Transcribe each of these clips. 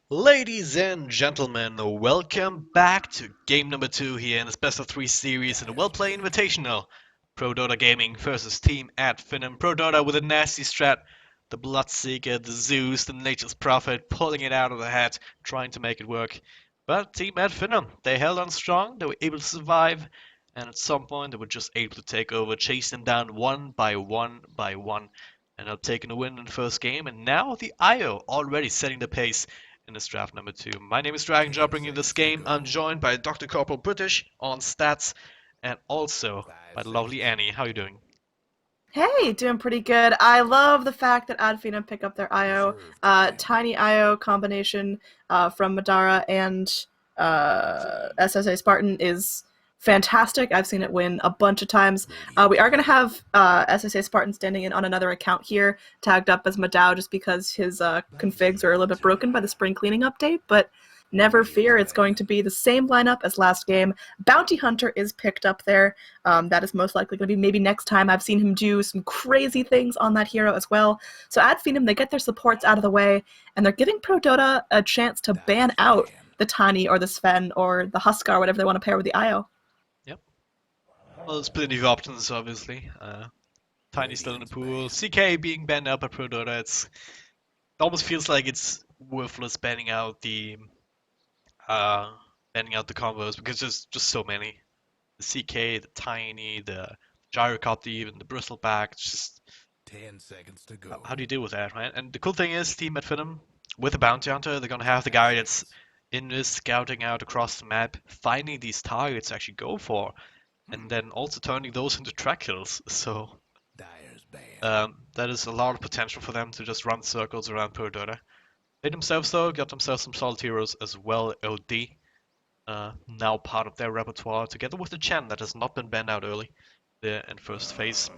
Ladies and gentlemen, welcome back to game number 2 here in this best of 3 series in the Wellplay Invitational. ProDotA Gaming versus Team at Finem. ProDotA with a nasty strat, the Bloodseeker, the Zeus, the Nature's Prophet, pulling it out of the hat, trying to make it work. But Team at Finem, they held on strong, they were able to survive, and at some point they were just able to take over, chase them down one by one by one, and have taken a win in the first game, and now the IO already setting the pace in this draft number 2. My name is Dragonjaw, bringing you this game. I'm joined by Dr. Corporal British on stats and also by the lovely Annie. How are you doing? Hey, doing pretty good. I love the fact that Adfina pick up their IO, tiny IO combination from Madara and SSA Spartan is fantastic. I've seen it win a bunch of times. We are going to have SSA Spartan standing in on another account here, tagged up as Madao just because his configs are a little bit broken by the spring cleaning update, but never fear, it's going to be the same lineup as last game. Bounty Hunter is picked up there. That is most likely going to be maybe next time. I've seen him do some crazy things on that hero as well. So at Finem, they get their supports out of the way, and they're giving ProDotA a chance to ban out the Tani or the Sven or the Huskar, whatever they want to pair with the IO. Yep. Well, there's plenty of options, obviously. Tiny still in the pool. CK being banned out by ProDotA. It almost feels like it's worthless uh, banning out the combos because there's just so many. The CK, the Tiny, the Gyrocopter, even the Bristleback. It's just 10 seconds to how go. do you deal with that, right? And the cool thing is, Team at Finem, with a bounty hunter, they're gonna have the guy that's in this scouting out across the map, finding these targets to actually go for, and then also turning those into track kills. So Dyer's banned. that is a lot of potential for them to just run circles around ProDotA. They themselves though got themselves some solid heroes as well. OD, now part of their repertoire, together with the Chen that has not been banned out early there in first phase.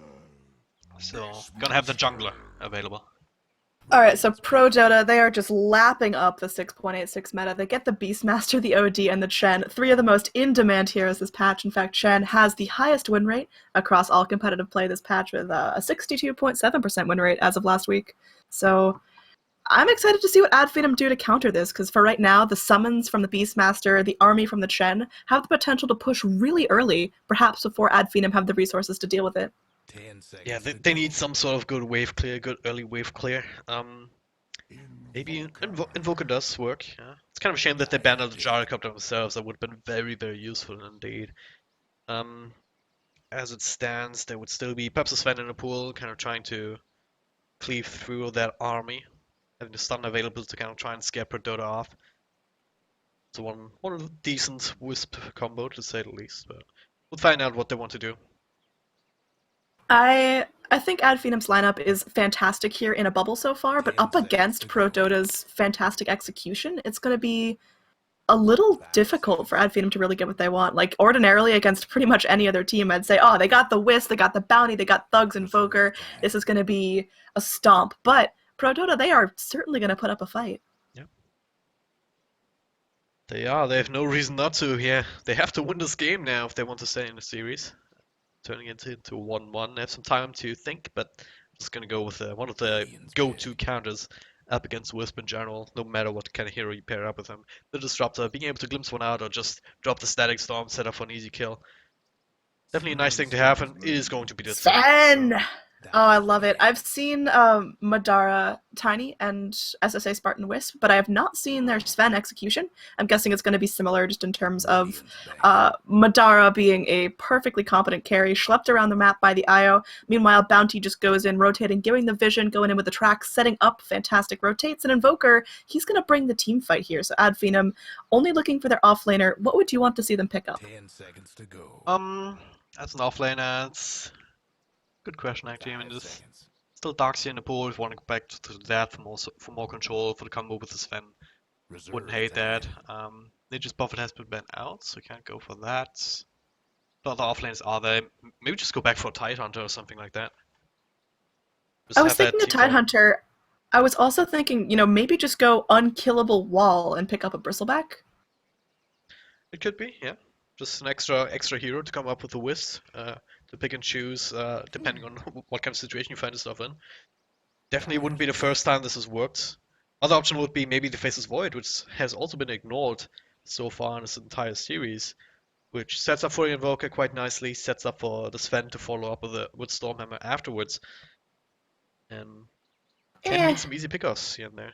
So gonna have the jungler available. Alright, so ProDotA, they are just lapping up the 6.86 meta. They get the Beastmaster, the OD, and the Chen, three of the most in-demand heroes this patch. In fact, Chen has the highest win rate across all competitive play this patch with a 62.7% win rate as of last week. So I'm excited to see what Adfeedum do to counter this, because for right now, the summons from the Beastmaster, the army from the Chen, have the potential to push really early, perhaps before Adfeedum have the resources to deal with it. 10 seconds Yeah, to they go. need some sort of good wave clear, good early wave clear. Maybe Invoker does work. Yeah. It's kind of a shame that they banned out the Gyrocopter themselves. That would have been very, very useful indeed. Um, as it stands, there would still be perhaps a Sven in the pool, kind of trying to cleave through that army, having the stun available to kind of try and scare ProDotA off. It's one of the decent Wisp combo to say the least, but we'll find out what they want to do. I think Ad Phenom's lineup is fantastic here in a bubble so far, but 10 up seconds against to go. ProDota's fantastic execution, it's going to be a little 5 difficult seconds for to Ad Phenom go. to really get what they want. Like, ordinarily, against pretty much any other team, I'd say, oh, they got the Wisp, they got the Bounty, they got Thugs and Reserve Invoker. This time. is going to be a stomp. But ProDota, they are certainly going to put up a fight. Yeah, they are. They have no reason not to. Yeah, they have to win this game now if they want to stay in the series. Turning into 1-1. They have some time to think, but I'm just gonna go with one of the Minions go-to ready. counters up against Wisp in general, no matter what kind of hero you pair up with him. The Disruptor, being able to glimpse one out or just drop the Static Storm, set up for an easy kill. Definitely a nice thing to have, and it is going to be the Sven. Sven! So, Oh, I Dyer's love it. banned. I've seen Madara Tiny and SSA Spartan Wisp, but I have not seen their Sven execution. I'm guessing it's going to be similar just in terms of Radiant's banned. Madara being a perfectly competent carry, schlepped around the map by the IO. Meanwhile, Bounty just goes in, rotating, giving the vision, going in with the track, setting up fantastic rotates. And Invoker, he's going to bring the team fight here. So Ad Phenom, only looking for their offlaner. What would you want to see them pick up? 10 seconds to go. um, as an offlaner, it's a good question actually. I mean, 5 there's seconds. still Darkseid in the pool. If you want to go back to that for more control for the combo with the Sven. Wouldn't Reserve hate that. time. Nature's Prophet has been banned out, so can't go for that. What other offlanes are there? Maybe just go back for a Tidehunter or something like that. Just I was have that thinking of team fight. Tidehunter. I was also thinking, maybe just go unkillable wall and pick up a bristleback. It could be, yeah. Just an extra hero to come up with the whiz, to pick and choose, depending on what kind of situation you find yourself in. Definitely wouldn't Dyer's be the first banned. time this has worked. Other option would be maybe the Faceless Void, which has also been ignored so far in this entire series, which sets up for the Invoker quite nicely, sets up for the Sven to follow up with Stormhammer afterwards, and can Eh. mean some easy pickoffs here and there.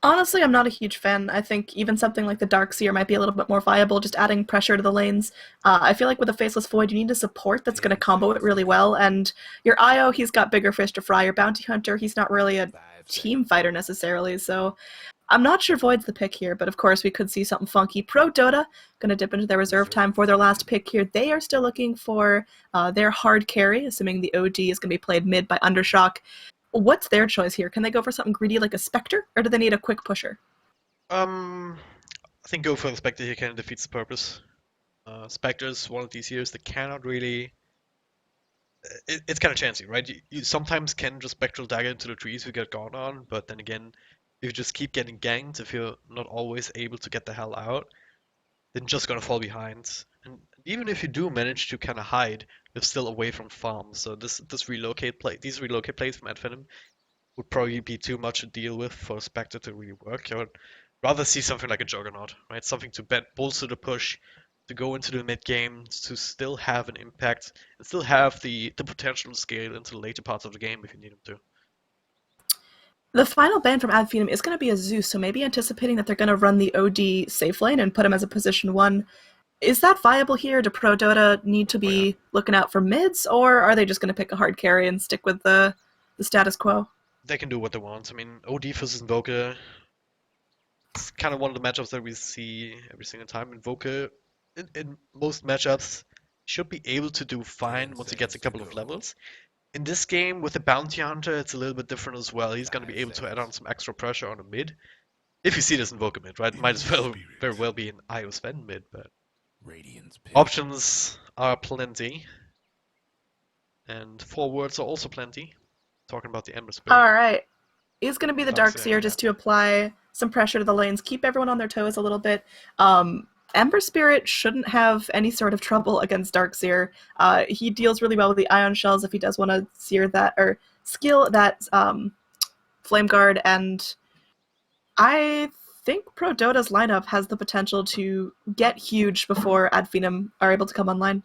Honestly, I'm not a huge fan. I think even something like the Darkseer might be a little bit more viable, just adding pressure to the lanes. I feel like with a Faceless Void, you need a support that's going to 10 combo it seconds to really go. well, and your IO, he's got bigger fish to fry. Your Bounty Hunter, he's not really a 5 team seconds. fighter necessarily, so I'm not sure Void's the pick here, but of course we could see something funky. ProDotA, going to dip into their reserve time for their last pick here. They are still looking for their hard carry, assuming the OD is going to be played mid by Undershock. What's their choice here? Can they go for something greedy like a Spectre, or do they need a quick pusher? I think go for the Spectre here kind of defeats the purpose. Spectre is one of these heroes that cannot really. It's kind of chancy, right? You sometimes can just Spectral Dagger into the trees if you get gone on, but then again, if you just keep getting ganked, if you're not always able to get the hell out, then you're just gonna fall behind. And even if you do manage to kind of hide, you're still away from farm. So these relocate plays from Finem would probably be too much to deal with for Spectre to really work. I would rather see something like a Juggernaut, right? Something to bolster the push, to go into the mid game, to still have an impact, and still have the potential to scale into the later parts of the game if you need them to. The final ban from Ad Phenom is going to be a Zeus, so maybe anticipating that they're going to run the OD safe lane and put him as a position 1. Is that viable here? Do ProDotA need to be looking out for mids, or are they just going to pick a hard carry and stick with the status quo? They can do what they want. I mean, OD versus Invoker, it's kind of one of the matchups that we see every single time. Invoker, in most matchups, should be able to do fine once he gets a couple of levels. In this game, with the Bounty Hunter, it's a little bit different as well. He's going to be able to add on some extra pressure on a mid. If you see this Invoker mid, right? Might as well very well be an IO Sven mid, but options are plenty. And forwards are also plenty. Talking about the Ember Spirit. Alright. He's going to be the Darkseer, Darkseer just to apply some pressure to the lanes, keep everyone on their toes a little bit. Ember Spirit shouldn't have any sort of trouble against Darkseer. He deals really well with the Ion Shells if he does want to sear that, or skill that Flame Guard, and I think ProDota's lineup has the potential to get huge before Ad Phenom are able to come online.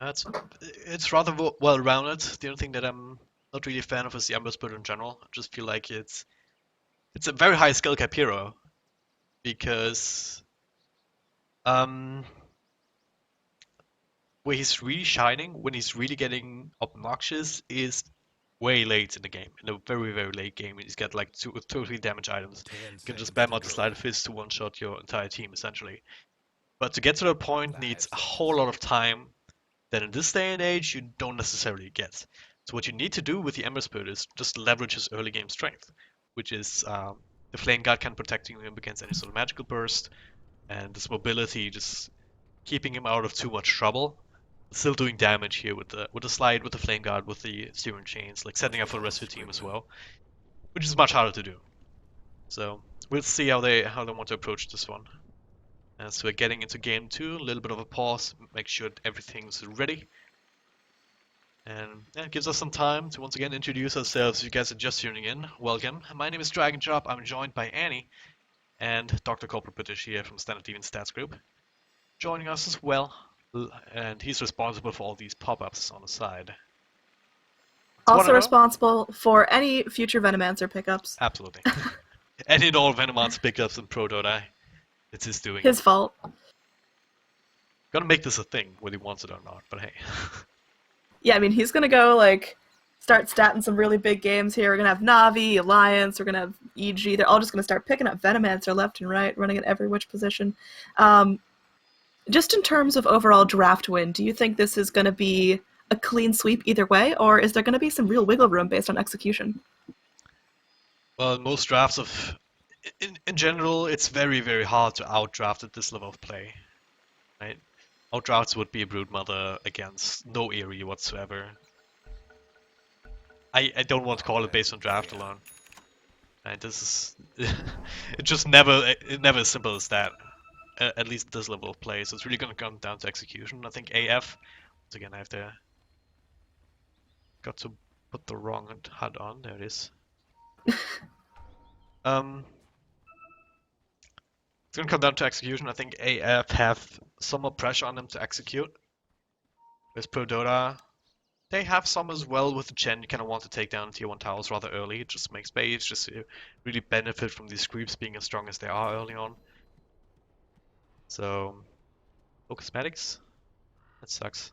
It's rather well rounded. The only thing that I'm not really a fan of is the Ember Spirit in general. I just feel like it's a very high skill cap hero because where he's really shining, when he's really getting obnoxious, is way late in the game. In a very, very late game, he's got like 2 or 3 damage items. You can just spam out the Sleight of Fist to one-shot your entire team, essentially. But to get to that point needs a whole lot of time that in this day and age you don't necessarily get. So what you need to do with the Ember Spirit is just leverage his early game strength, which is the Flame Guard can protecting him against any sort of magical burst, and this mobility just keeping him out of too much trouble. Still doing damage here with the slide, with the Flame Guard, with the Steering Chains, like setting up for the rest of the team as well, which is much harder to do. So we'll see how they want to approach this one. And so we're getting into game 2, a little bit of a pause, make sure that everything's ready. And yeah, it gives us some time to once again introduce ourselves. If you guys are just tuning in, welcome. My name is Dragon Chop. I'm joined by Annie and Dr. Corporate British here from Standard Demon Stats Group, joining us as well. And he's responsible for all these pop-ups on the side. Also responsible for any future Venomancer pickups. Absolutely. Any and all Venomancer pickups in ProDotA, it's his doing. His fault. Gonna make this a thing, whether he wants it or not, but hey. Yeah, I mean, he's gonna go, like, start statting some really big games here. We're gonna have Navi, Alliance, we're gonna have EG. They're all just gonna start picking up Venomancer left and right, running at every which position. Just in terms of overall draft win, do you think this is gonna be a clean sweep either way, or is there gonna be some real wiggle room based on execution? Well, most drafts in general, it's very, very hard to outdraft at this level of play, right? Outdrafts would be a Broodmother against no area whatsoever. I don't want to call it based on draft alone. Right, this is it just never as simple as that. At least at this level of play, so it's really gonna come down to execution. I think AF. Once again, I have to got to put the wrong HUD on. There it is. It's gonna come down to execution. I think AF have some more pressure on them to execute. With ProDotA, they have some as well with the Chen. You kind of want to take down tier 1 towers rather early. It just makes space, just to really benefit from these creeps being as strong as they are early on. So, no cosmetics? That sucks.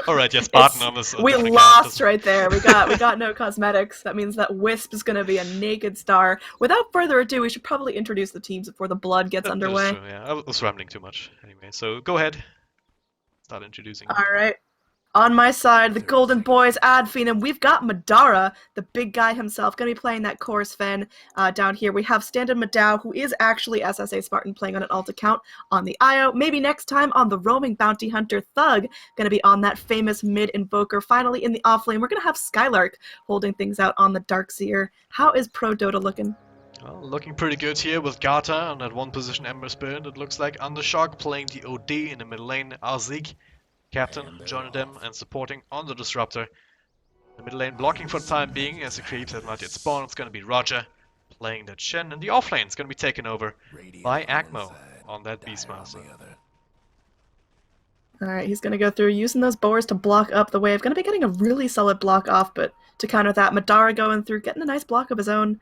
Alright, yeah, Spartan on this we different lost right there. We got no cosmetics. That means that Wisp is going to be a naked star. Without further ado, we should probably introduce the teams before the blood gets That is underway. true, yeah. I was rambling too much. Anyway, so go ahead. Start introducing. All right. On my side, the Golden Boys, Ad Finem, we've got Madara, the big guy himself, going to be playing that Chorus Fen. Down here, we have Stand-in Madao, who is actually SSA Spartan playing on an alt account on the IO. Maybe next time on the Roaming Bounty Hunter Thug, going to be on that famous mid-invoker. Finally, in the offlane, we're going to have Skylark holding things out on the Darkseer. How is ProDotA looking? Well, looking pretty good here with Gata on that one position Ember Spirit. It looks like Undershock playing the OD in the mid lane. Arzik, Captain, joining them and supporting on the Disruptor. The mid lane blocking for the time being as the creeps have not yet spawned. It's going to be Roger playing that Shen, and the offlane is going to be taken over by Akmo on that Beastmaster. Alright, he's going to go through using those boars to block up the wave. Going to be getting a really solid block off, but to counter that, Madara going through, getting a nice block of his own.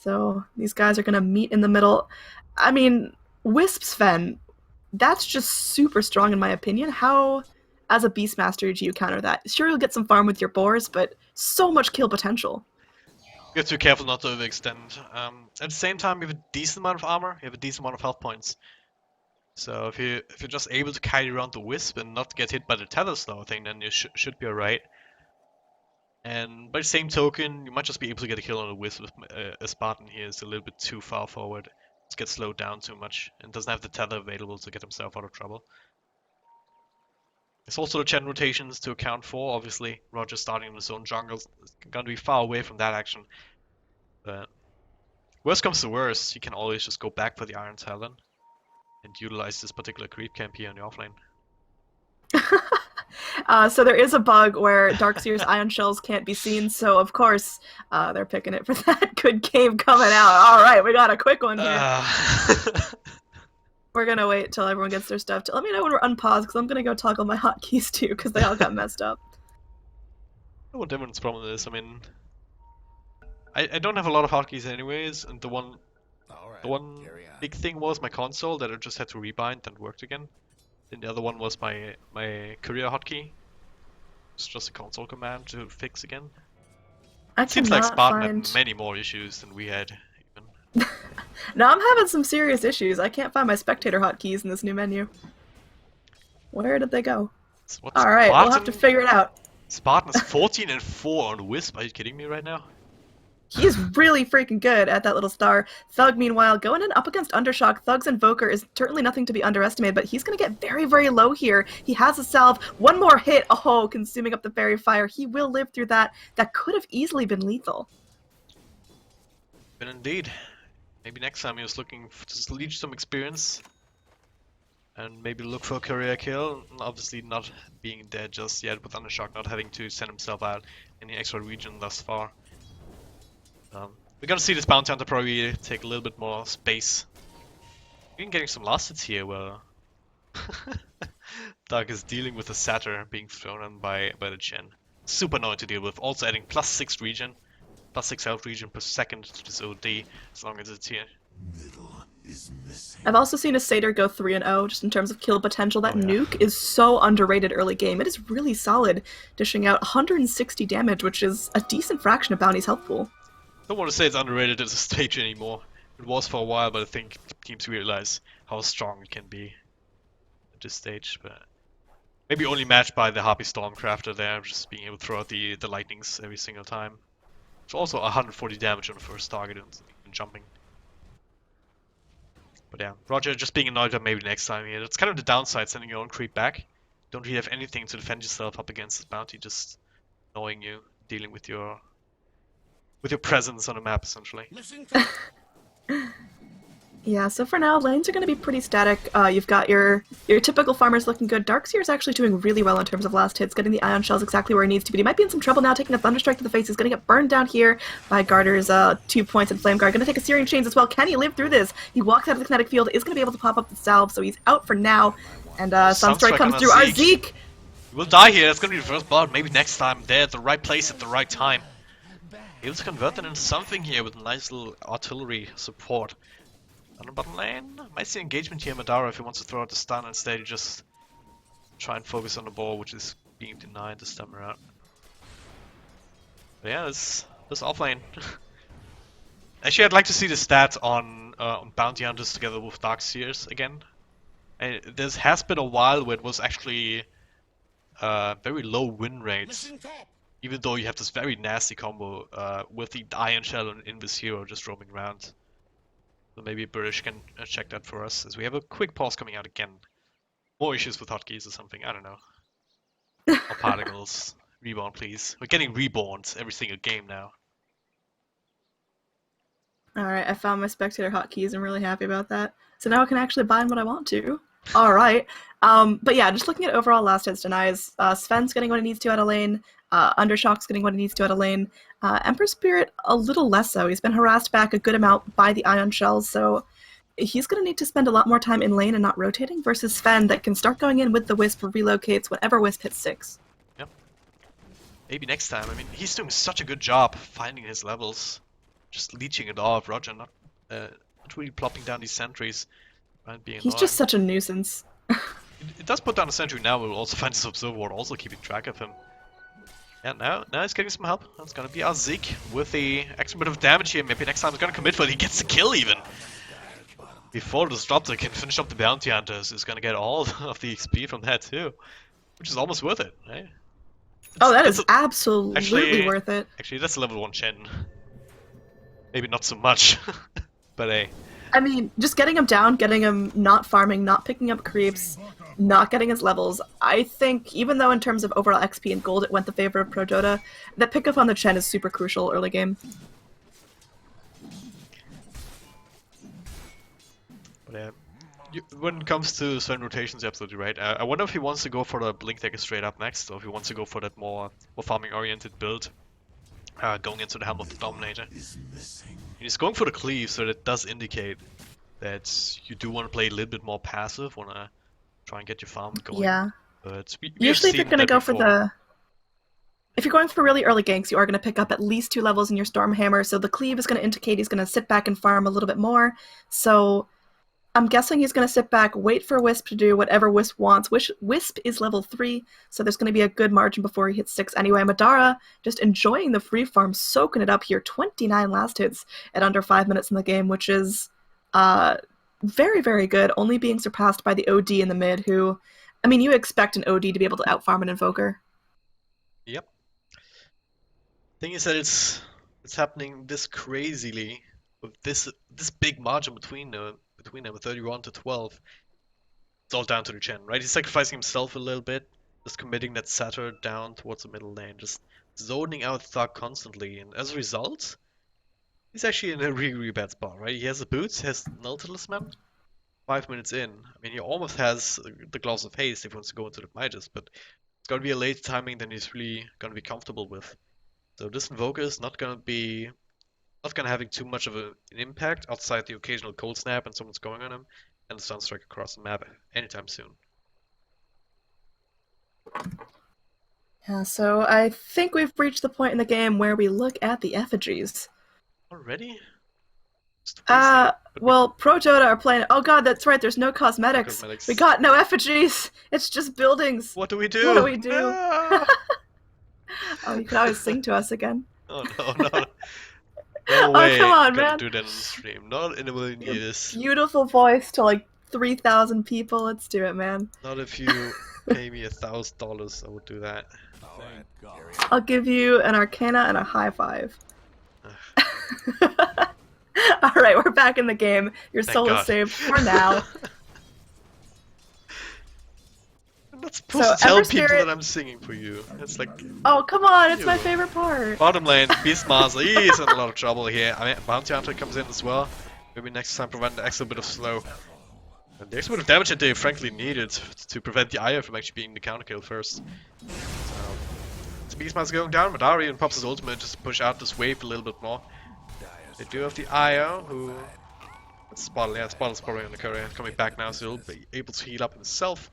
So these guys are going to meet in the middle. I mean, Wisp's Fen, that's just super strong in my opinion. How, as a Beastmaster, do you counter that? Sure, you'll get some farm with your boars, but so much kill potential. You have to be careful not to overextend. At the same time, you have a decent amount of armor, you have a decent amount of health points. So if you're just able to carry around the Wisp and not get hit by the tether slow thing, then you should be alright. And by the same token, you might just be able to get a kill on a Wisp with a Spartan here is a little bit too far forward. Just gets slowed down too much and doesn't have the tether available to get himself out of trouble. There's also the Chen rotations to account for. Obviously, Roger starting in his own jungle is going to be far away from that action. But worst comes to worst, you can always just go back for the Iron Talon and utilize this particular creep camp here on the offlane. So there is a bug where Darkseer's Ion Shells can't be seen, so of course they're picking it for that. Good game coming out. Alright, we got a quick one here. We're gonna wait till everyone gets their stuff. Let me know when we're unpaused, because I'm gonna go toggle my hotkeys too, because they all got messed up. What Demon's problem is, I mean, I don't have a lot of hotkeys anyways, and the one big thing was my console that I just had to rebind and worked again. Then the other one was my career hotkey. It's just a console command to fix again. It seems like Spartan had many more issues than we had. Even. No, I'm having some serious issues. I can't find my spectator hotkeys in this new menu. Where did they go? Alright, we'll have to figure it out. Spartan is 14 and 4 on Wisp. Are you kidding me right now? He's really freaking good at that little star. Thug, meanwhile, going in up against Undershock. Thug's Invoker is certainly nothing to be underestimated, but he's going to get very, very low here. He has a salve. One more hit. Oh, consuming up the fairy fire. He will live through that. That could have easily been lethal. But indeed. Maybe next time he was looking to leech some experience. And maybe look for a career kill. Obviously not being dead just yet with Undershock, not having to send himself out in the extra region thus far. We're gonna see this Bounty Hunter probably take a little bit more space. Even getting some last hits here where Doug is dealing with the Satyr being thrown on by the Chen. Super annoying to deal with. Also adding +6 regen, +6 health regen per second to this OD as long as it's here. I've also seen a Satyr go 3-0 just in terms of kill potential. That nuke is so underrated early game. It is really solid, dishing out 160 damage, which is a decent fraction of Bounty's health pool. Don't want to say it's underrated as a stage anymore. It was for a while, but I think teams realize how strong it can be at this stage. But maybe only matched by the Harpy Stormcrafter there, just being able to throw out the lightnings every single time. It's also 140 damage on the first target and jumping. But yeah, Roger just being annoyed that maybe next time here. That's kind of the downside, sending your own creep back. Don't really have anything to defend yourself up against this bounty, just annoying you, dealing with your presence on the map essentially. Yeah, so for now, lanes are going to be pretty static. You've got your typical farmers looking good. Darkseer's actually doing really well in terms of last hits, getting the Ion Shells exactly where he needs to be. He might be in some trouble now, taking a Thunderstrike to the face. He's going to get burned down here by Garter's 2 points and Flame Guard. Going to take a Searing Chains as well. Can he live through this? He walks out of the kinetic field, is going to be able to pop up the salve, so he's out for now. And Sunstrike comes through. Our Zeke! We'll die here. That's going to be the first blood. Maybe next time they're at the right place at the right time. Able to convert that into something here with a nice little artillery support. On the bottom lane, might see engagement here. Madara, if he wants to throw out the stun, instead just try and focus on the ball, which is being denied this time around. But yeah, this offlane. Actually, I'd like to see the stats on Bounty Hunters together with Darkseers again. And there has been a while where it was actually very low win rates, even though you have this very nasty combo with the Iron Shell and Invis Hero just roaming around. So maybe British can check that for us, as we have a quick pause coming out again. More issues with hotkeys or something, I don't know. Or particles. Reborn, please. We're getting reborns every single game now. Alright, I found my spectator hotkeys. I'm really happy about that. So now I can actually bind what I want to. Alright. But yeah, just looking at overall last hits denies, Sven's getting what he needs to out of lane, Undershock's getting what he needs to out of lane, Emperor Spirit a little less so. He's been harassed back a good amount by the Ion Shells, so he's going to need to spend a lot more time in lane and not rotating, versus Sven that can start going in with the Wisp, relocates whenever Wisp hits 6. Yep. Maybe next time. I mean, he's doing such a good job finding his levels. Just leeching it off, Roger not really plopping down these sentries. Right, being He's annoying. just such a nuisance. It does put down a sentry now, we'll also find this Observer Ward, also keeping track of him. And now he's getting some help. That's gonna be our Zeke with the extra bit of damage here. Maybe next time he's gonna commit for it. He gets the kill even. Before the Disruptor can finish up the Bounty Hunters, he's gonna get all of the XP from that too. Which is almost worth it, right? Oh, that is absolutely worth it. Actually, that's a level 1 Chen. Maybe not so much, but hey. I mean, just getting him down, getting him not farming, not picking up creeps, not getting his levels. I think, even though in terms of overall XP and gold it went the favor of ProDotA, that pickup on the Chen is super crucial early game. But when it comes to certain rotations, you're absolutely right. I wonder if he wants to go for the Blink Dagger straight up next, or if he wants to go for that more farming-oriented build, going into the Helm of the Dominator. He's going for the cleave, so that does indicate that you do want to play a little bit more passive, want to try and get your farm going. Yeah. But usually if you're going to go for the... If you're going for really early ganks, you are going to pick up at least 2 levels in your Stormhammer, so the cleave is going to indicate he's going to sit back and farm a little bit more. So I'm guessing he's going to sit back, wait for Wisp to do whatever Wisp wants. Wisp is level 3, so there's going to be a good margin before he hits 6 anyway. Madara just enjoying the free farm, soaking it up here. 29 last hits at under 5 minutes in the game, which is very, very good, only being surpassed by the OD in the mid, who, I mean, you expect an OD to be able to outfarm an Invoker. Yep. Thing is that it's happening this crazily, with this big margin between them, 31 to 12. It's all down to the Chen, right? He's sacrificing himself a little bit, just committing that Satyr down towards the middle lane, just zoning out Thug constantly, and as a result, he's actually in a really, really bad spot, right? He has the boots, has Null Talisman, 5 minutes in. I mean, he almost has the Gloves of Haste if he wants to go into the Midas, but it's gonna be a late timing than he's really gonna be comfortable with. So this Invoker is not gonna having too much of an impact outside the occasional cold snap and someone's going on him, and the Sunstrike across the map anytime soon. Yeah, so I think we've reached the point in the game where we look at the effigies. Already? Well, ProDotA are playing... Oh god, that's right, there's no cosmetics. We got no effigies! It's just buildings! What do we do? What do we do? Ah! Oh, you can always sing to us again. Oh no. No way. Oh, come on, Gonna man. do that on the stream. Not in a million years. Beautiful voice to like 3,000 people. Let's do it, man. Not if you pay me $1,000, I would do that. I'll give you an Arcana and a high five. Alright, we're back in the game. Your Thank soul God. is saved for now. I'm not supposed to tell Ember people Spirit... that I'm singing for you. It's like... Oh, come on, it's my Ew. favorite part. Bottom lane, Beastmaster, he's in a lot of trouble here. I mean, Bounty Hunter comes in as well. Maybe next time prevent the extra bit of slow. And the extra bit of damage that they frankly needed to prevent the IO from actually being the counter kill first. So, the Beastmaster going down, Madara even pops his ultimate just to push out this wave a little bit more. They do have the IO, who... Spottle, yeah, Spottle's probably on the courier, coming back now, so he'll be able to heal up himself.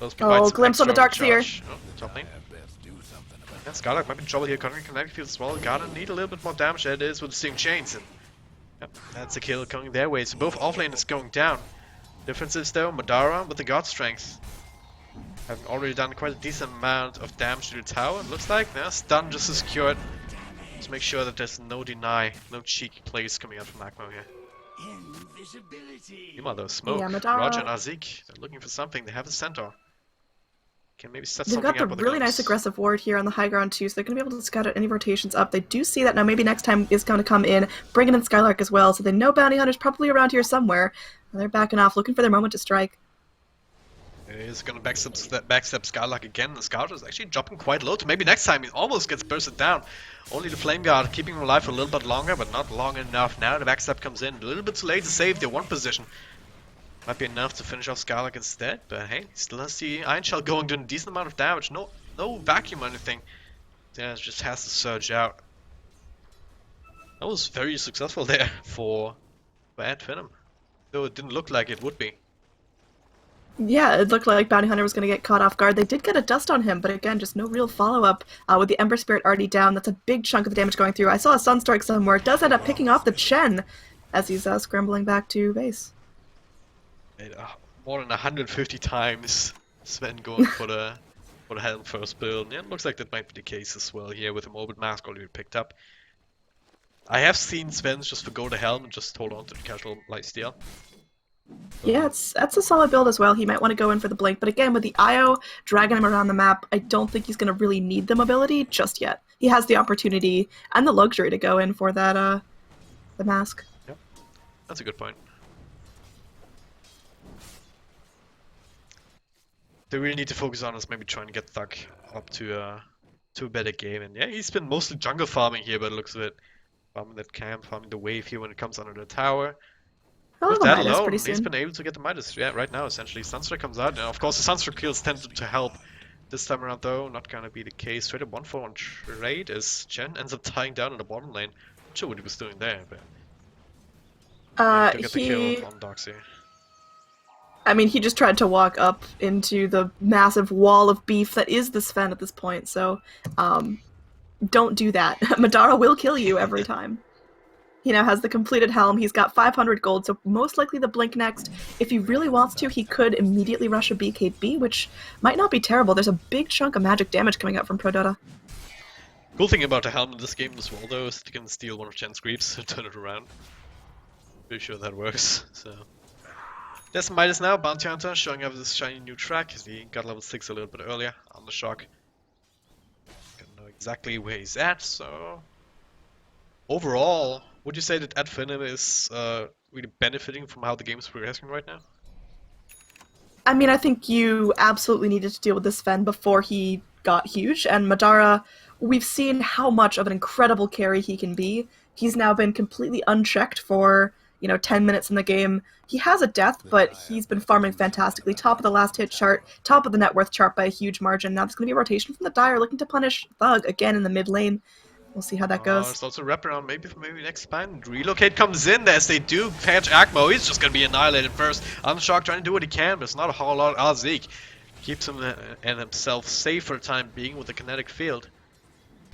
Oh, glimpse on the dark sphere. Oh, top lane. Yeah, Skylark might be in trouble here, covering kinetic field as well. Gotta need a little bit more damage than it is with the Sting Chains. And yep, that's a kill coming their way. So both offlane is going down. Difference is though, Madara with the God Strength, having already done quite a decent amount of damage to the tower, it looks like. Yeah, stun just secured. Just make sure that there's no deny, no cheeky plays coming out from Akmo here. Meanwhile though, Smoke, Yeah, Madara... Roger and Azik, they're looking for something. They have the Centaur. Can maybe set They've something got up the with really the nice aggressive ward here on the high ground too, so they're going to be able to scout out any rotations up. They do see that now. Maybe next time is going to come in, bringing in Skylark as well, so they know Bounty Hunter's probably around here somewhere. They're backing off, looking for their moment to strike. He's going to backstep Skylark again. The Scout is actually dropping quite low, so maybe next time he almost gets bursted down. Only the Flame Guard keeping him alive for a little bit longer, but not long enough. Now the backstep comes in, a little bit too late to save their one position. Might be enough to finish off Skylark instead, but hey, still has the Iron Shell going, doing a decent amount of damage. No vacuum or anything. Yeah, it just has to surge out. That was very successful there for Ad Finem, though it didn't look like it would be. Yeah, it looked like Bounty Hunter was going to get caught off guard. They did get a dust on him, but again, just no real follow-up. With the Ember Spirit already down, that's a big chunk of the damage going through. I saw a Sunstrike somewhere. It does end up picking off the Chen as he's scrambling back to base. More than 150 times Sven going for the helm first build. Yeah, it looks like that might be the case as well here with the Morbid Mask already picked up. I have seen Sven just forgo the helm and just hold on to the casual lifesteal. Yeah, that's a solid build as well. He might want to go in for the blink, but again, with the IO dragging him around the map, I don't think he's going to really need the mobility just yet. He has the opportunity and the luxury to go in for that, the mask. Yep, that's a good point. They really need to focus on is maybe trying to get Thug up to a better game. And yeah, he's been mostly jungle farming here, but it looks a bit farming that camp, farming the wave here when it comes under the tower. With that alone, he's been able to get the Midas, yeah, right now, essentially. Sunstrike comes out, and of course the Sunstrike kills tend to help. This time around, though, not gonna be the case. Straight up 1-4 trade as Chen ends up tying down in the bottom lane. Not sure what he was doing there, but... to get the kill on Doxy. I mean, he just tried to walk up into the massive wall of beef that is the Sven at this point, so, don't do that. Madara will kill you every time. He now has the completed helm. He's got 500 gold, so most likely the blink next. If he really wants to, he could immediately rush a BKB, which might not be terrible. There's a big chunk of magic damage coming out from ProDotA. Cool thing about the helm in this game as well, though, is that you can steal one of Chen's creeps and turn it around. Pretty sure that works, so... There's Midas now, Bounty Hunter, showing up this shiny new track. He got level 6 a little bit earlier on the shock. Don't know exactly where he's at, so... Overall, would you say that Ad Finem is really benefiting from how the game is progressing right now? I mean, I think you absolutely needed to deal with this Sven before he got huge, and Madara, we've seen how much of an incredible carry he can be. He's now been completely unchecked for, 10 minutes in the game. He has a death, but he's been farming fantastically. Top of the last hit chart, top of the net worth chart by a huge margin. Now there's going to be a rotation from the Dire looking to punish Thug again in the mid lane. We'll see how that goes. There's also a wraparound, maybe next time. Relocate comes in as they do catch Akmo. He's just going to be annihilated first. Unshock trying to do what he can, but it's not a whole lot. Azik keeps him and himself safe for the time being with the kinetic field.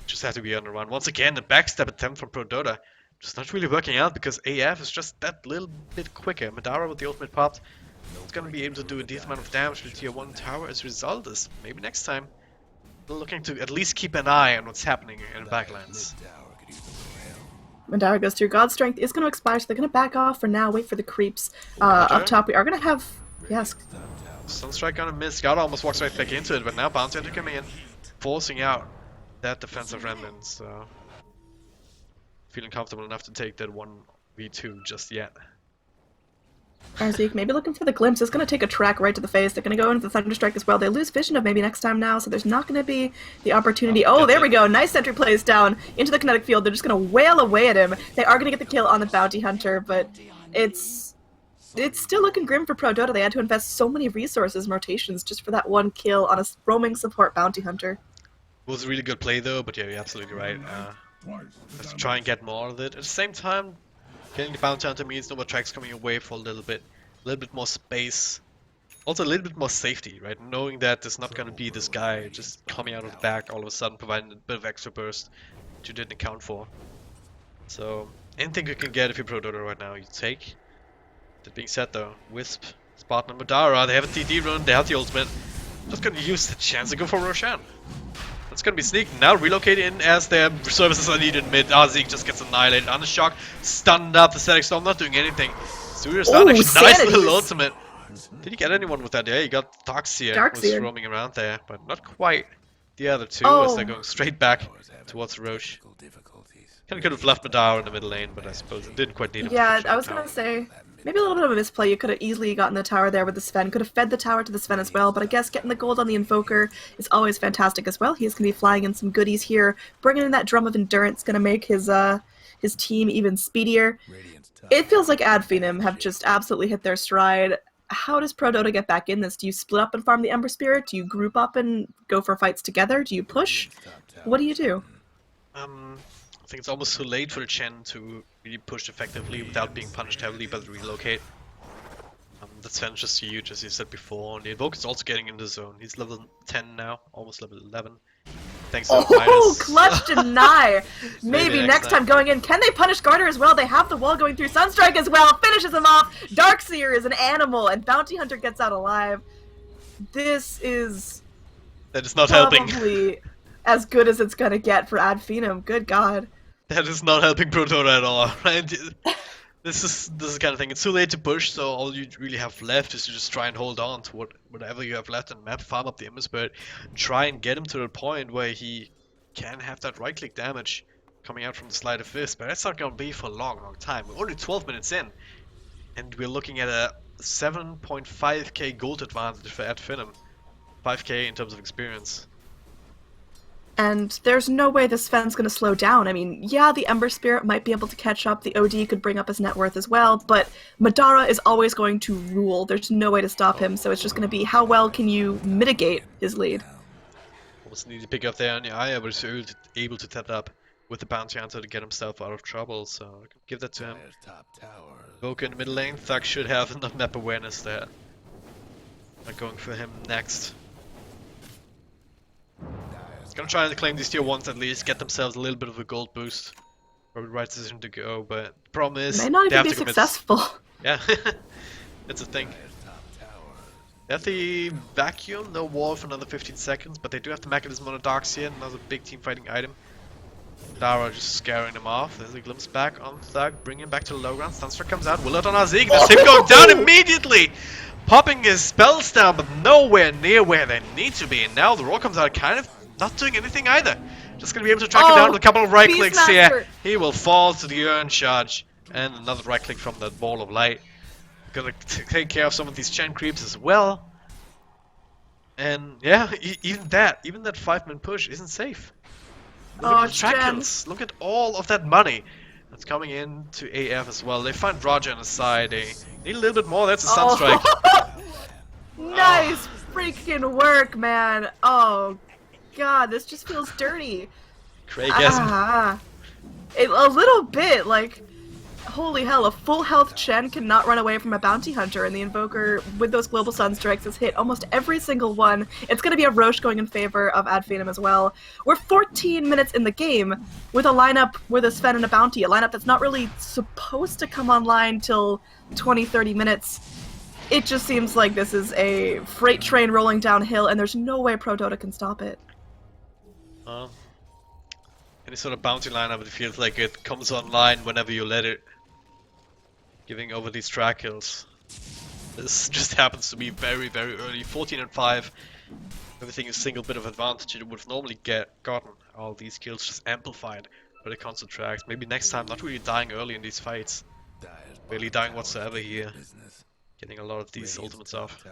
Just have to be on the run. Once again, the backstep attempt from ProDotA. Just not really working out because AF is just that little bit quicker. Madara with the ultimate popped. It's going to be able to do a decent amount of damage to the tier 1 tower. As a result is maybe next time looking to at least keep an eye on what's happening in the backlands. Madara goes through. God's Strength is going to expire, so they're going to back off for now, wait for the creeps. Up top, we are going to have... Yes. Sunstrike gonna miss. God almost walks right back into it, but now Bounty Hunter coming in, forcing out that defensive remnant, so... Feeling comfortable enough to take that 1v2 just yet. Arzik maybe looking for the glimpse. It's going to take a track right to the face. They're going to go into the Thunderstrike as well. They lose vision of maybe next time now, so there's not going to be the opportunity. Oh, there we go. Nice sentry plays down into the kinetic field. They're just going to wail away at him. They are going to get the kill on the Bounty Hunter, but it's still looking grim for ProDotA. They had to invest so many resources and rotations just for that one kill on a roaming support bounty hunter. It was a really good play though, but yeah, you're absolutely right. Have to try and get more of it. At the same time, getting the bounty hunter means no more tracks coming away for a little bit more space. Also a little bit more safety, right? Knowing that there's not gonna be this guy just coming out of the back all of a sudden, providing a bit of extra burst that you didn't account for. So anything you can get if you're ProDotA right now, you take. That being said though, Wisp, Spartan and Madara, they have a TD run, they have the ultimate. Just gonna use the chance to go for Roshan. That's gonna be sneaking now, relocate in as their services are needed mid. Zeke just gets annihilated. Under shock, stunned up, the Static Storm not doing anything. Serious stun, actually nice little ultimate. Did he get anyone with that? Yeah, he got Darkseer, who's roaming around there, but not quite the other two as they're going straight back towards Roche. Kinda could have left Madara in the middle lane, but I suppose it didn't quite need him. Yeah, I was gonna say, maybe a little bit of a misplay. You could have easily gotten the tower there with the Sven. Could have fed the tower to the Sven as well, but I guess getting the gold on the Invoker is always fantastic as well. He is going to be flying in some goodies here. Bringing in that Drum of Endurance going to make his team even speedier. It feels like Finem have just absolutely hit their stride. How does ProDotA get back in this? Do you split up and farm the Ember Spirit? Do you group up and go for fights together? Do you push? What do you do? I think it's almost too late for the Chen to really push effectively without being punished heavily by the relocate. The Sven's just huge, as you said before, and the Invoker's also getting in the zone. He's level 10 now, almost level 11. Thanks to Oh, clutch deny! Maybe next time going in. Can they punish Garter as well? They have the wall going through. Sunstrike as well, finishes him off! Darkseer is an animal, and Bounty Hunter gets out alive. This is... That is not helping. Probably as good as it's gonna get for Finem. Good God. That is not helping ProDotA at all, right? This is the kind of thing. It's too late to push, so all you really have left is to just try and hold on to whatever you have left on the map, farm up the Ember Spirit, try and get him to the point where he can have that right-click damage coming out from the Sleight of Fist, but that's not going to be for a long, long time. We're only 12 minutes in, and we're looking at a 7.5k gold advantage for Finem. 5k in terms of experience. And there's no way this Sven's going to slow down. I mean, yeah, the Ember Spirit might be able to catch up, the OD could bring up his net worth as well, but Madara is always going to rule. There's no way to stop him, so it's just going to be how well can you mitigate his lead. Almost need to pick up there on the Aya, but he's able to tap up with the Bounty Hunter to get himself out of trouble, so I can give that to him. Invoker in the middle lane, Thug should have enough map awareness there. I'm going for him next. Gonna try and claim these tier 1s at least, get themselves a little bit of a gold boost. Probably the right decision to go, but the problem is may not they even have be to commit. Successful. Yeah, that's the thing. They have the vacuum, no wall for another 15 seconds, but they do have the mechanism on a Darkseer, another big team fighting item. Dara just scaring them off. There's a glimpse back on Thug, bringing him back to the low ground. Sunstruck comes out, Willard on Zeke. There's him going down immediately! Popping his spells down, but nowhere near where they need to be. And now the roar comes out, kind of not doing anything either. Just gonna be able to track him down with a couple of right clicks here. He will fall to the urn charge. And another right click from that ball of light. Gonna take care of some of these Chen creeps as well. And yeah, even that 5-man push isn't safe. Look at the track kills. Look at all of that money that's coming in to AF as well. They find Roger on the side. They need a little bit more. That's a Sunstrike. Nice freaking work, man. Oh God, this just feels dirty. Craigasm. A little bit, like, holy hell, a full health Chen cannot run away from a Bounty Hunter, and the Invoker, with those Global Sunstrikes, has hit almost every single one. It's going to be a Roche going in favor of Finem as well. We're 14 minutes in the game with a lineup with a Sven and a Bounty, a lineup that's not really supposed to come online till 20-30 minutes. It just seems like this is a freight train rolling downhill, and there's no way ProDotA can stop it. Any sort of bounty lineup, it feels like it comes online whenever you let it. Giving over these track kills. This just happens to be very, very early. 14 and 5. Everything is single bit of advantage you would have normally gotten. All these kills just amplified by the constant tracks. Maybe next time not really dying early in these fights. Barely dying whatsoever here. Getting a lot of these ultimates off.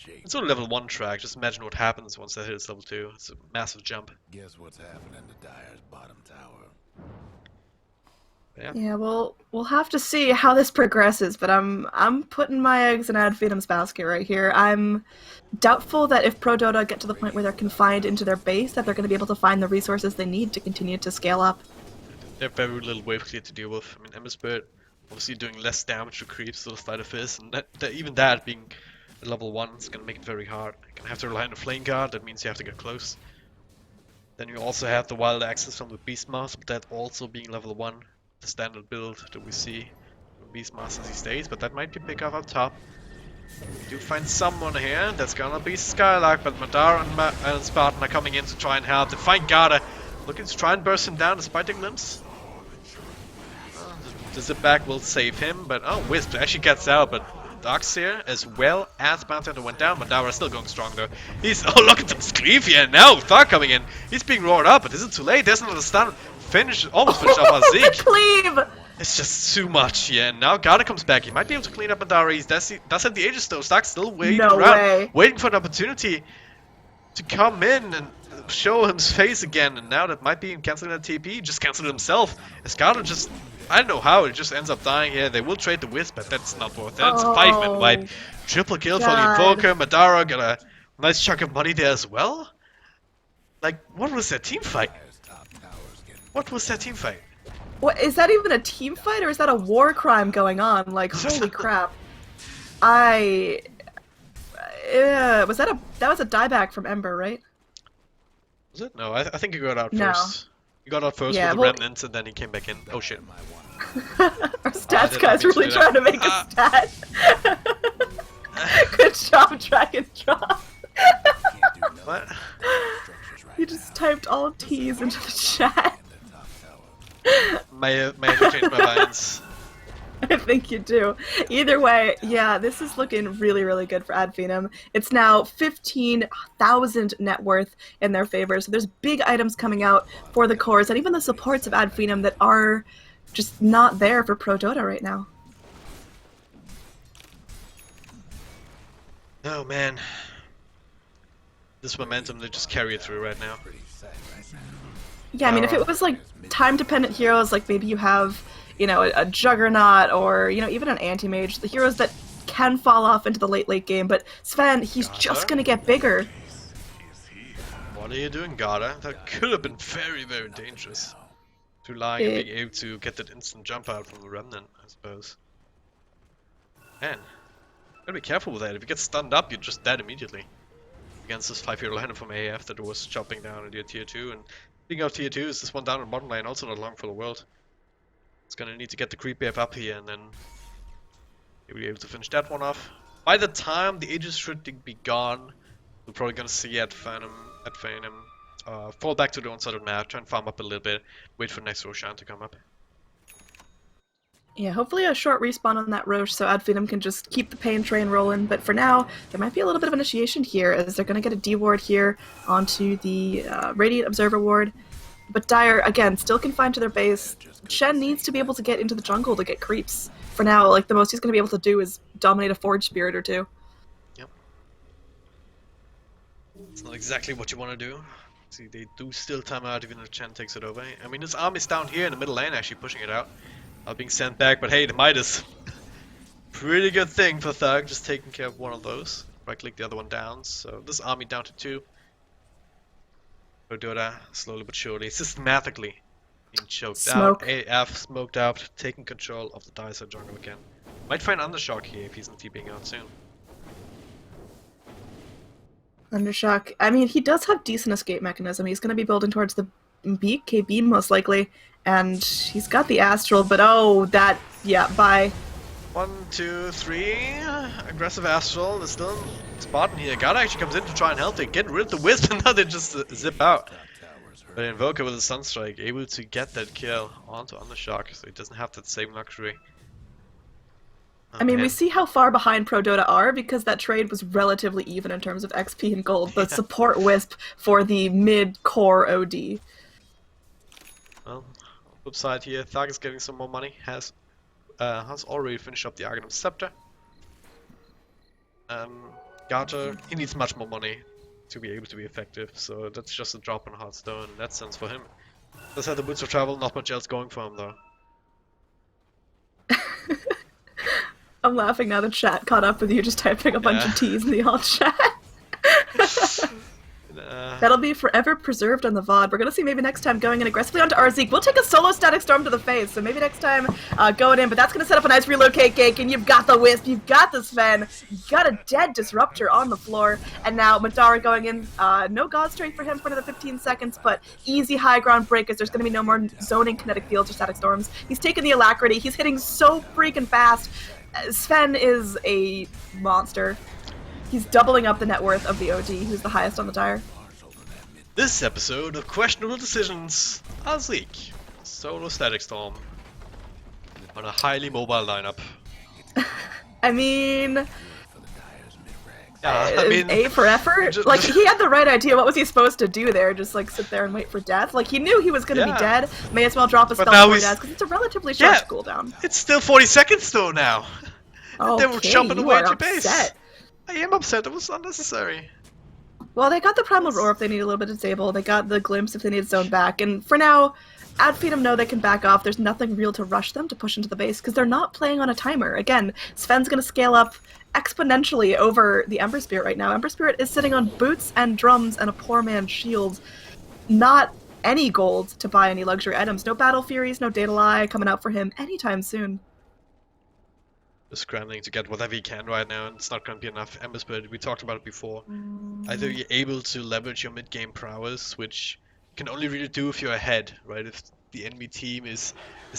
It's only level 1 track, just imagine what happens once that hits level 2. It's a massive jump. Guess what's happening to Dyer's bottom tower? Yeah. Yeah, well, we'll have to see how this progresses, but I'm putting my eggs in Ad Finem's basket right here. I'm doubtful that if ProDotA get to the point where they're confined into their base, that they're going to be able to find the resources they need to continue to scale up. They have very little wave clear to deal with. I mean, Emberspirit obviously doing less damage to creeps, so the slight of his, and even that being a level 1 is gonna make it very hard. You're gonna have to rely on the Flame Guard, that means you have to get close. Then you also have the wild access from the Beastmaster, but that also being level 1, the standard build that we see from Beastmasters these days, but that might be pick up top. We do find someone here, that's gonna be Skylark, but Madara and Spartan are coming in to try and help. They find Garda, looking to try and burst him down despite the glimpse. The zip back will save him, but oh, Wisp actually gets out, but Dark's here as well as Bounty Hunter went down. Madara still going strong though. He's, oh look at the cleave here, now Thug coming in. He's being roared up, but is it too late? There's another stun. Almost finished off our The Zeke. cleave! It's just too much here. Now Garda comes back. He might be able to clean up Madara. He does have the Aegis though. Stark's still waiting No around, way. waiting for an opportunity to come in and show his face again. And now that might be him canceling that TP, just canceled it himself. As Garda just, I don't know how, it just ends up dying here. They will trade the Wisp, but that's not worth it. It's a 5-man wipe. Triple kill for the God. Invoker. Madara got a nice chunk of money there as well. Like, what was that team fight? What was that team fight? What, is that even a team fight, or is that a war crime going on? Like, holy crap. Was that was a dieback from Ember, right? Was it? No, I think he got out No. first. He got out first Yeah, with the well- remnants and then he came back in. Oh shit. Our stats did not guy's mean to really do that. trying to make a stat. Good job, Dragon Drop. What? You just typed all T's into the chat. May have to change my lines. I think you do. Either way, yeah, this is looking really, really good for Ad Finem. It's now 15,000 net worth in their favor, so there's big items coming out for the cores and even the supports of Ad Finem that are just not there for ProDotA right now. Oh man. This momentum, they just carry it through right now. Yeah, I mean, if it was like time-dependent heroes, like maybe you have, you know, a Juggernaut or, you know, even an Anti-Mage, the heroes that can fall off into the late game, but Sven, he's just gonna get bigger. What are you doing, Garda? That could have been very, very dangerous. Too lying and being able to get that instant jump out from the Remnant, I suppose. Man, gotta be careful with that. If you get stunned up, you're just dead immediately. Against this 5-year Liner from AF that was chopping down into tier 2. And speaking of tier 2, is this one down in bottom lane also not long for the world. It's gonna need to get the creep BF up here and then you'll be able to finish that one off. By the time the Aegis should be gone, we're probably gonna see at Finem fall back to the one side of the map, try and farm up a little bit, wait for next Roshan to come up. Yeah, hopefully a short respawn on that Roche so Ad Finem can just keep the pain train rolling, but for now, there might be a little bit of initiation here as they're going to get a D ward here onto the Radiant Observer ward. But Dire, again, still confined to their base. Shen needs to be able to get into the jungle to get creeps. For now, like, the most he's going to be able to do is dominate a Forge Spirit or two. Yep. It's not exactly what you want to do. See, they do still time out even if Chen takes it over. I mean, his army's down here in the middle lane actually pushing it out. Being sent back, but hey, the Midas. Pretty good thing for Thug, just taking care of one of those. Right click the other one down, so this army down to 2. ProDotA, slowly but surely, systematically being choked out. AF smoked out, taking control of the Dicer jungle again. Might find Undershock here if he's not TPing out soon. Undershock, I mean, he does have decent escape mechanism. He's going to be building towards the BK beam most likely. And he's got the Astral, but oh, that, yeah, bye. 1, 2, 3. Aggressive Astral. There's still Spartan here. Garda actually comes in to try and help. They get rid of the Wisp and now they just zip out. But Invoker with a Sunstrike able to get that kill onto Undershock, so he doesn't have that same luxury. I mean, we see how far behind ProDotA are because that trade was relatively even in terms of XP and gold. The support Wisp for the mid-core OD. Well, flip side here, Thug is getting some more money. Has already finished up the Arcanum Scepter. Garter, he needs much more money to be able to be effective, so that's just a drop on a hard stone in that sense for him. Does have the Boots of Travel, not much else going for him though. I'm laughing now that chat caught up with you just typing a bunch of T's in the alt chat. That'll be forever preserved on the VOD. We're gonna see maybe next time going in aggressively onto Arzeek. We'll take a solo static storm to the face, so maybe next time going in, but that's gonna set up a nice relocate gate, and you've got the Wisp, you've got the Sven, you've got a dead Disruptor on the floor, and now Madara going in, no God Strength for him for another 15 seconds, but easy high ground breakers. There's gonna be no more zoning kinetic fields or static storms. He's taking the Alacrity, he's hitting so freaking fast. Sven is a monster. He's doubling up the net worth of the OD, who's the highest on the tire. This episode of Questionable Decisions, Arzeek, solo static storm, on a highly mobile lineup. I mean, Yeah, A for effort? Like, he had the right idea. What was he supposed to do there? Just, like, sit there and wait for death? Like, he knew he was gonna be dead. May as well drop a spell before he dies, because it's a relatively short cooldown. It's still 40 seconds though now. Okay, they were jumping away at your base. Upset. I am upset, it was unnecessary. Well, they got the Primal Roar if they need a little bit of disable. They got the Glimpse if they need zone back. And for now, Ad Finem know they can back off. There's nothing real to rush them to push into the base because they're not playing on a timer. Again, Sven's going to scale up exponentially over the Ember Spirit right now. Ember Spirit is sitting on boots and drums and a poor man's shield. Not any gold to buy any luxury items. No Battle Furies, no Data Lie coming out for him anytime soon. Just scrambling to get whatever he can right now, and it's not going to be enough Ember Spirit. We talked about it before. Either you're able to leverage your mid-game prowess, which you can only really do if you're ahead, right? If the enemy team is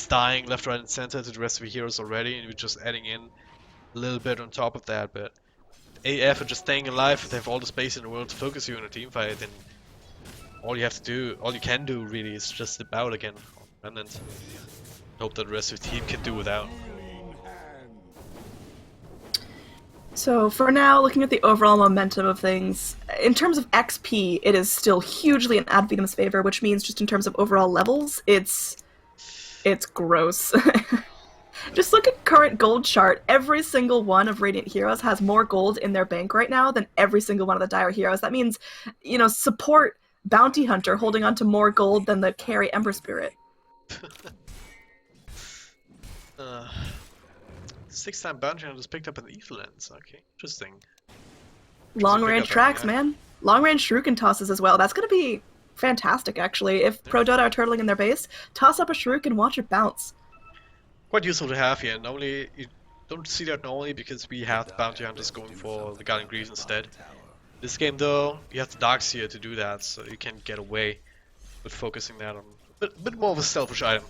dying left, right, and center to the rest of the heroes already, and you're just adding in a little bit on top of that. But AF are just staying alive, if they have all the space in the world to focus you in a team fight, then all you can do really is just slip out again on Remnant. Hope that the rest of the team can do without. So for now, looking at the overall momentum of things, in terms of XP, it is still hugely in Ad Finem's favor, which means just in terms of overall levels, it's gross. Just look at current gold chart. Every single one of Radiant Heroes has more gold in their bank right now than every single one of the Dire Heroes. That means, you know, support Bounty Hunter holding on to more gold than the carry Ember Spirit. 6-time Bounty Hunter was picked up in the Etherlands. Okay, interesting. Long range tracks, man. Long range shuriken tosses as well. That's gonna be fantastic, actually. If ProDotA are turtling in their base, toss up a shuriken, watch it bounce. Quite useful to have here. Normally, you don't see that normally because we have the Bounty Hunters going for the Guardian Greaves instead. This game, though, you have the Darkseer to do that, so you can get away with focusing that on a bit more of a selfish item,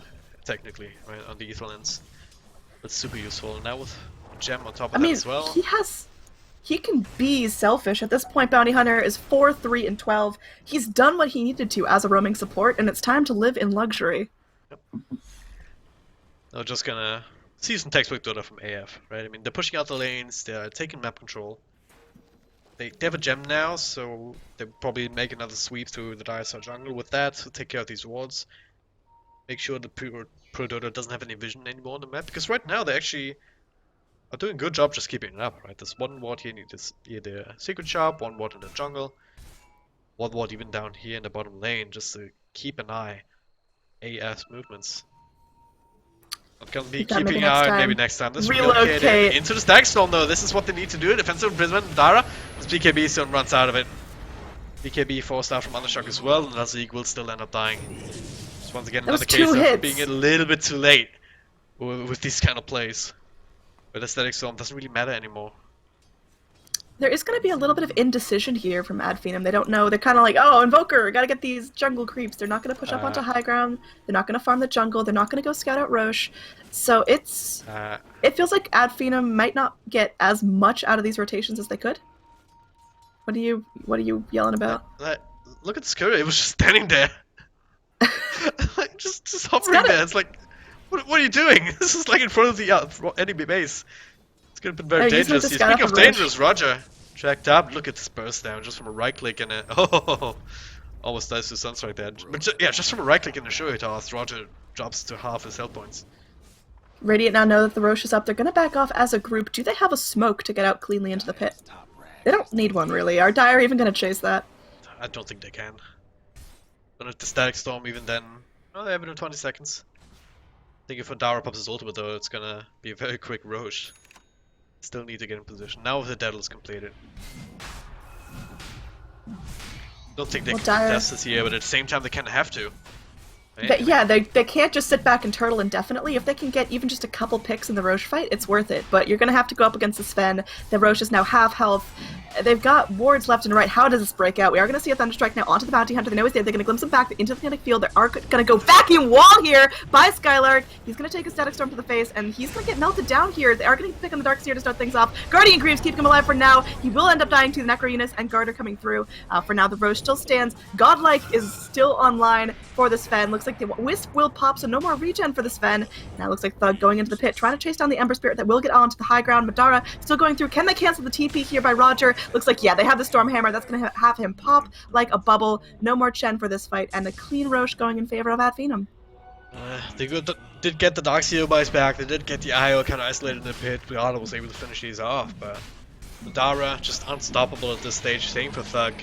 technically, right, on the Etherlands. That's super useful. Now with Gem on top of that as well. He can be selfish. At this point, Bounty Hunter is 4, 3, and 12. He's done what he needed to as a roaming support, and it's time to live in luxury. Yep. Now just gonna see some textbook Dota from AF, right? I mean, they're pushing out the lanes, they're taking map control. They have a gem now, so they'll probably make another sweep through the Dire jungle with that to take care of these wards. Make sure the ProDotA doesn't have any vision anymore on the map, because right now they actually are doing a good job just keeping it up, right? There's one ward here near the secret shop, one ward in the jungle, one ward even down here in the bottom lane, just to keep an eye AF's movements. Not gonna be keeping an eye, maybe next time. Let's relocate into the stack storm though. This is what they need to do. Defensive Prism, Dara. This BKB soon runs out of it. BKB 4-star from Undershock as well, and Arzeek will still end up dying. Just once again another case of being a little bit too late with these kind of plays. But the static storm doesn't really matter anymore. There is going to be a little bit of indecision here from Ad Finem. They don't know. They're kind of like, oh, Invoker, gotta get these jungle creeps. They're not going to push up onto high ground. They're not going to farm the jungle. They're not going to go scout out Roche. So it feels like Ad Finem might not get as much out of these rotations as they could. What are you yelling about? Look at Scurry. It was just standing there. Like, just hovering there. It's like, what are you doing? This is like in front of the enemy base. It's gonna be very dangerous. Speaking of dangerous, Roger tracked up. Look at this burst down just from a right click and almost dies to Suns right there. But just from a right click in the Shoei toss, Roger drops to half his health points. Radiant now know that the Roche is up. They're gonna back off as a group. Do they have a smoke to get out cleanly into the pit? They don't need one really. Are Dire even gonna chase that? I don't think they can. But if the static storm even then, well, they have it in 20 seconds. I think if Dara pops his ultimate though, it's gonna be a very quick Roche. Still need to get in position. Now the Daedalus completed. Don't think they Well, can Dire- contest this here, but at the same time they kind of have to. But yeah, they can't just sit back and turtle indefinitely. If they can get even just a couple picks in the Roche fight, it's worth it. But you're going to have to go up against the Sven. The Roche is now half health. They've got wards left and right. How does this break out? We are going to see a Thunderstrike now onto the Bounty Hunter. They know he's there. They're going to glimpse him back into the kinetic field. They are going to go vacuum wall here by Skylark. He's going to take a Static Storm to the face, and he's going to get melted down here. They are going to pick on the Dark Seer to start things off. Guardian Greaves keeping him alive for now. He will end up dying to the Necro Eunice and Garter coming through. For now, the Roche still stands. Godlike is still online for the Sven. Looks like the Wisp will pop, so no more regen for the Sven. Now it looks like Thug going into the pit, trying to chase down the Ember Spirit that will get onto the high ground. Madara still going through. Can they cancel the TP here by Roger? Looks like, yeah, they have the Storm Hammer. That's going to have him pop like a bubble. No more Chen for this fight, and a clean Roche going in favor of Finem. They did get the Dark Seal Bites back, they did get the IO kind of isolated in the pit. ProDotA was able to finish these off, but Madara just unstoppable at this stage. Same for Thug.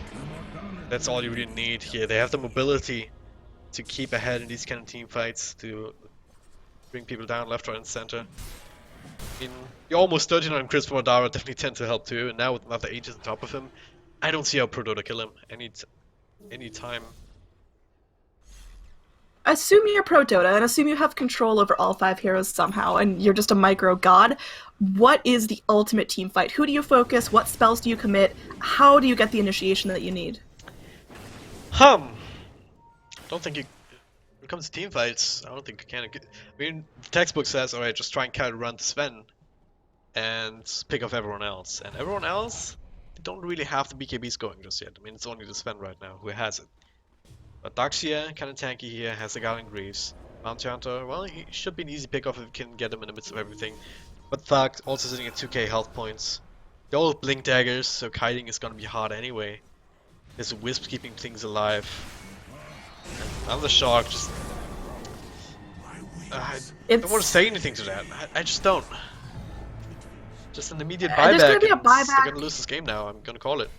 That's all you really need here. They have the mobility to keep ahead in these kind of team fights, to bring people down left, right, and center. In the almost 39 crits for Madara definitely tend to help too, and now with another Aegis on top of him, I don't see how ProDotA kill him any time. Assume you're ProDotA and assume you have control over all 5 heroes somehow, and you're just a micro god. What is the ultimate team fight? Who do you focus? What spells do you commit? How do you get the initiation that you need? Don't think you. When it comes to team fights, I don't think you can. I mean, the textbook says, alright, just try and counter run Sven and pick off everyone else. And everyone else, they don't really have the BKBs going just yet. I mean, it's only the Sven right now who has it. But Darkseer, kind of tanky here, has the Guardian Greaves. Bounty Hunter, well, he should be an easy pick off if you can get him in the midst of everything. But Thug, also sitting at 2k health points. They all have Blink Daggers, so kiting is gonna be hard anyway. There's a Wisp keeping things alive. Another Shark, just... I don't want to say anything to that. I just don't. Just an immediate buyback. There's going to be a buyback. They're gonna lose this game now, I'm gonna call it.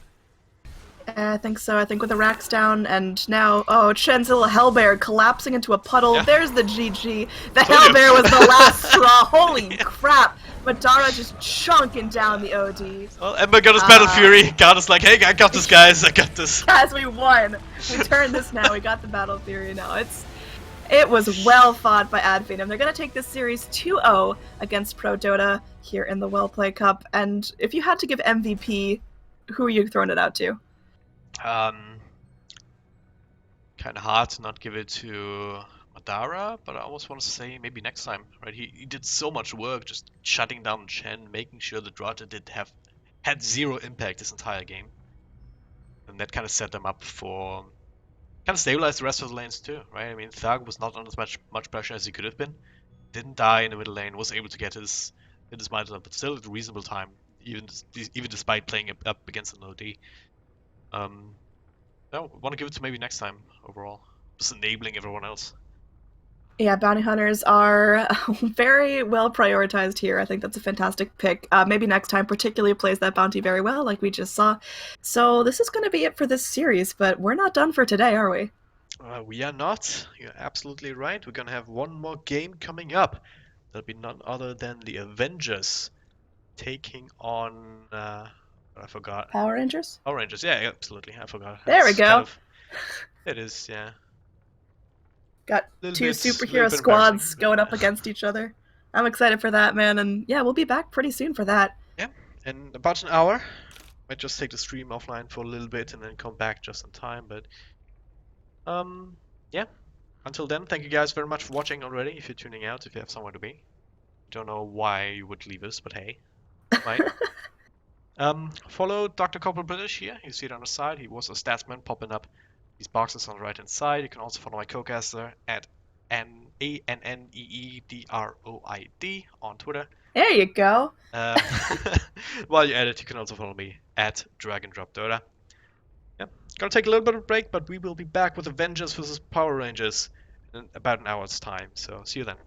I think so. I think with the racks down, and now, oh, Chen's little Hellbear collapsing into a puddle. Yeah. There's the GG. The Told you. Hellbear was the last straw. Holy crap. Madara just chunking down the OD. Well, Ember got his Battle Fury. God is like, hey, I got this, guys. I got this. As we won. We turned this now. We got the Battle Fury now. It was well fought by Finem. They're going to take this series 2-0 against ProDotA here in the Wellplay Cup. And if you had to give MVP, who are you throwing it out to? Kind of hard to not give it to Madara, but I almost want to say maybe next time, right? He did so much work just shutting down Chen, making sure that Roger had zero impact this entire game. And that kind of set them up for... kind of stabilized the rest of the lanes too, right? I mean, Thug was not under as much pressure as he could have been. Didn't die in the middle lane, was able to get his might up, but still at a reasonable time, even despite playing up against an OD. No, I want to give it to maybe next time overall. Just enabling everyone else. Yeah, bounty hunters are very well prioritized here. I think that's a fantastic pick. Maybe next time particularly plays that bounty very well, like we just saw. So this is going to be it for this series, but we're not done for today, are we? We are not. You're absolutely right. We're going to have one more game coming up. That'll be none other than the Avengers taking on... I forgot. Power Rangers? Power Rangers, yeah, absolutely. I forgot. There we go. It is, yeah. Got Little two bit superhero squads embarrassing. going up against each other. I'm excited for that, man, and yeah, we'll be back pretty soon for that. Yeah, in about an hour. Might just take the stream offline for a little bit and then come back just in time, but... yeah. Until then, thank you guys very much for watching already, if you're tuning out, if you have somewhere to be. Don't know why you would leave us, but hey. Right. Follow Dr. Corporal British here. You see it on the side. He was a statsman popping up these boxes on the right hand side. You can also follow my co-caster at ANNEEDROID on Twitter. There you go. While you're at it, you can also follow me at DragonDropDota. Yeah, gonna take a little bit of a break, but we will be back with Avengers vs Power Rangers in about an hour's time. So see you then.